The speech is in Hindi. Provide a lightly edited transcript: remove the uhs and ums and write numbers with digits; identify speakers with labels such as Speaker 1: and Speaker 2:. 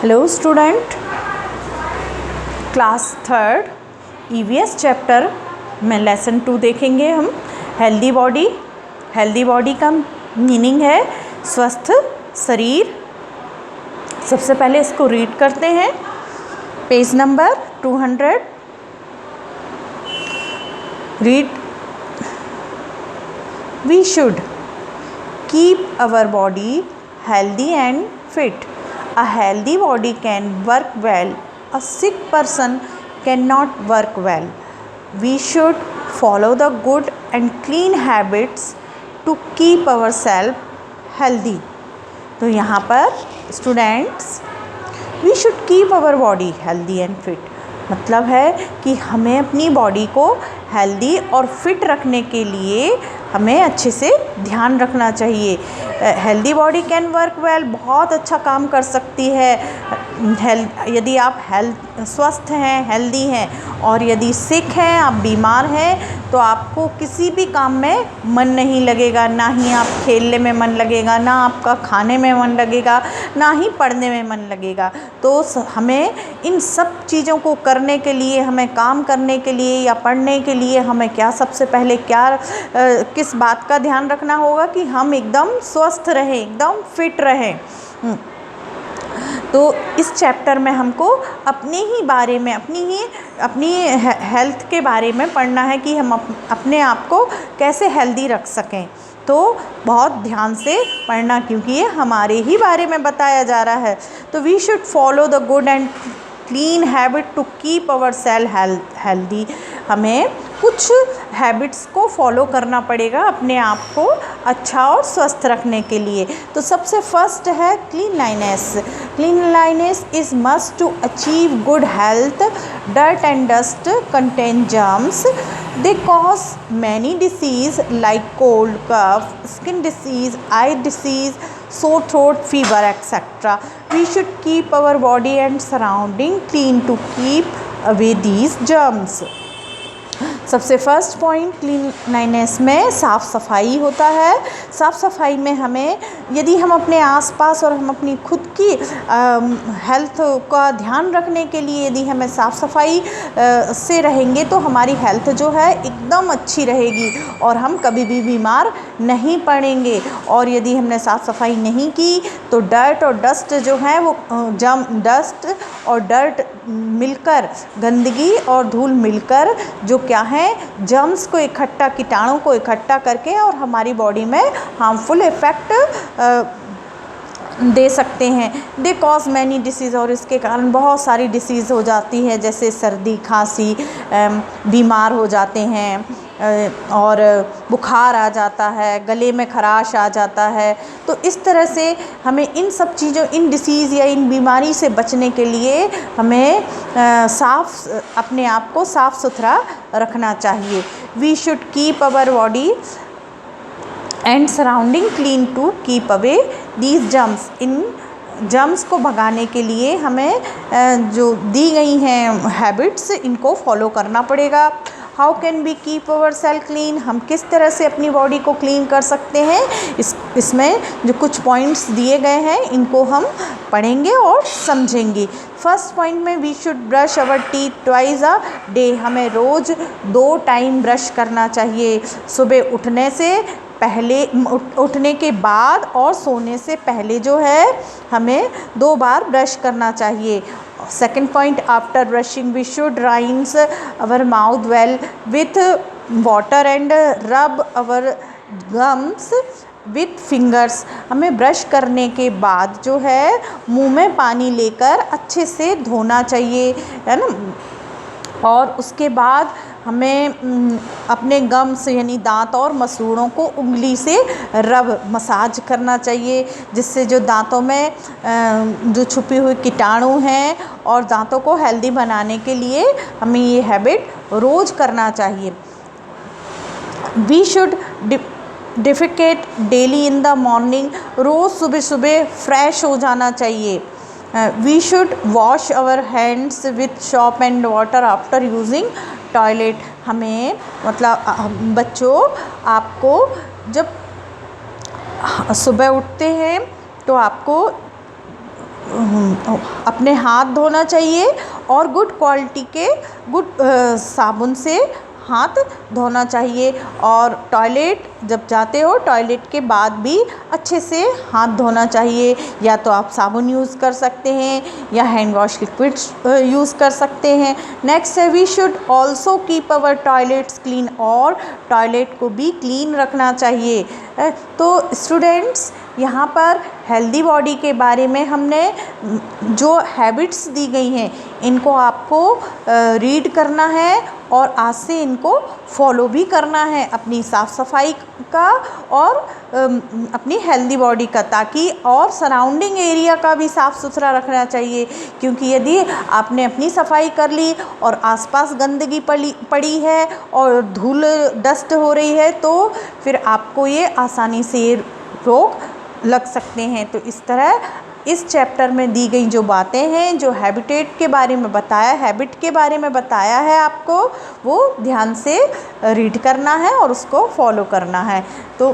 Speaker 1: Hello student, class third EVS chapter में लेसन 2 देखेंगे हम। Healthy body. हेल्दी बॉडी का मीनिंग है स्वस्थ शरीर। सबसे पहले इसको रीड करते हैं। Page number 200। Read, we should keep our body healthy and fit. A healthy body can work well. A sick person cannot work well. We should follow the good and clean habits to keep ourselves healthy. तो यहाँ पर students, we should keep our body healthy and fit मतलब है कि हमें अपनी बॉडी को हेल्दी और फिट रखने के लिए हमें अच्छे से ध्यान रखना चाहिए। Healthy body can work well, बहुत अच्छा काम कर सकती है यदि आप स्वस्थ हैं, हेल्दी हैं। और यदि सिक हैं, आप बीमार हैं, तो आपको किसी भी काम में मन नहीं लगेगा। ना ही आप खेलने में मन लगेगा, ना आपका खाने में मन लगेगा, ना ही पढ़ने में मन लगेगा। तो हमें इन सब चीज़ों को करने के लिए, हमें काम करने के लिए या पढ़ने के लिए हमें क्या सबसे पहले किस बात का ध्यान रखना होगा कि हम एकदम स्वस्थ रहें, एकदम फिट रहें। तो इस चैप्टर में हमको अपने ही बारे में, अपनी हेल्थ के बारे में पढ़ना है कि हम अपने आप को कैसे हेल्दी रख सकें। तो बहुत ध्यान से पढ़ना, क्योंकि ये हमारे ही बारे में बताया जा रहा है। तो we should follow the good and clean habit to keep our self healthy. हमें कुछ हैबिट्स को फॉलो करना पड़ेगा अपने आप को अच्छा और स्वस्थ रखने के लिए। तो सबसे फर्स्ट है cleanliness. Cleanliness is must to achieve good health. Dirt and dust contain germs. They cause many disease like cold, cough, skin disease, eye disease, sore throat, fever, etc. We should keep our body and surrounding clean to keep away these germs. सबसे फर्स्ट पॉइंट क्लीनलीनेस में साफ़ सफाई होता है। साफ़ सफाई में हमें, यदि हम अपने आसपास और हम अपनी खुद की हेल्थ का ध्यान रखने के लिए यदि हमें साफ़ सफाई से रहेंगे तो हमारी हेल्थ जो है एकदम अच्छी रहेगी और हम कभी भी बीमार नहीं पड़ेंगे। और यदि हमने साफ़ सफाई नहीं की तो डर्ट और डस्ट जो है वो डस्ट और डर्ट मिलकर, गंदगी और धूल मिलकर जो क्या है, जर्म्स को इकट्ठा, कीटाणु को इकट्ठा करके और हमारी बॉडी में हार्मफुल इफ़ेक्ट दे सकते हैं। दे कॉज मैनी डिसीज़, और इसके कारण बहुत सारी डिसीज़ हो जाती है, जैसे सर्दी, खांसी, बीमार हो जाते हैं और बुखार आ जाता है, गले में खराश आ जाता है। तो इस तरह से हमें इन सब चीज़ों, इन डिसीज़ या इन बीमारी से बचने के लिए हमें अपने आप को साफ़ सुथरा रखना चाहिए। We should keep our body and surrounding clean to keep away these germs. इन जर्म्स को भगाने के लिए हमें जो दी गई हैं हैबिट्स, इनको फॉलो करना पड़ेगा। How can we keep our self clean? हम किस तरह से अपनी बॉडी को क्लीन कर सकते हैं? इसमें जो कुछ पॉइंट्स दिए गए हैं इनको हम पढ़ेंगे और समझेंगे। फर्स्ट पॉइंट में we should brush our teeth twice a day. हमें रोज़ 2 टाइम ब्रश करना चाहिए। सुबह उठने से पहले, उठने के बाद और सोने से पहले जो है हमें 2 बार ब्रश करना चाहिए। Second point, after brushing we should rinse our mouth well with water and rub our gums with fingers. हमें ब्रश करने के बाद जो है मुंह में पानी लेकर अच्छे से धोना चाहिए, है ना। और उसके बाद हमें अपने गम्स यानी दांत और मसूड़ों को उंगली से मसाज करना चाहिए, जिससे जो दांतों में जो छुपी हुई कीटाणु हैं और दांतों को हेल्दी बनाने के लिए हमें ये हैबिट रोज़ करना चाहिए। We should defecate daily in the morning. रोज़ सुबह सुबह फ्रेश हो जाना चाहिए। We should wash our hands with soap and water after using toilet. हमें मतलब बच्चों, आपको जब सुबह उठते हैं तो आपको अपने हाथ धोना चाहिए और गुड क्वालिटी के साबुन से हाथ धोना चाहिए। और टॉयलेट जब जाते हो टॉयलेट के बाद भी अच्छे से हाथ धोना चाहिए। या तो आप साबुन यूज़ कर सकते हैं या हैंड वॉश लिक्विड्स यूज़ कर सकते हैं। नेक्स्ट है we should also keep our toilets clean, और टॉयलेट को भी क्लीन रखना चाहिए। तो स्टूडेंट्स, यहाँ पर हेल्दी बॉडी के बारे में हमने जो हैबिट्स दी गई हैं इनको आपको रीड करना है और आज से इनको फॉलो भी करना है, अपनी साफ़ सफाई का और अपनी हेल्दी बॉडी का, ताकि और सराउंडिंग एरिया का भी साफ़ सुथरा रखना चाहिए। क्योंकि यदि आपने अपनी सफाई कर ली और आसपास गंदगी पड़ी है और धूल डस्ट हो रही है तो फिर आपको ये आसानी से ये रोग लग सकते हैं। तो इस तरह इस चैप्टर में दी गई जो बातें हैं, जो हैबिट के बारे में बताया है आपको, वो ध्यान से रीड करना है और उसको फॉलो करना है। तो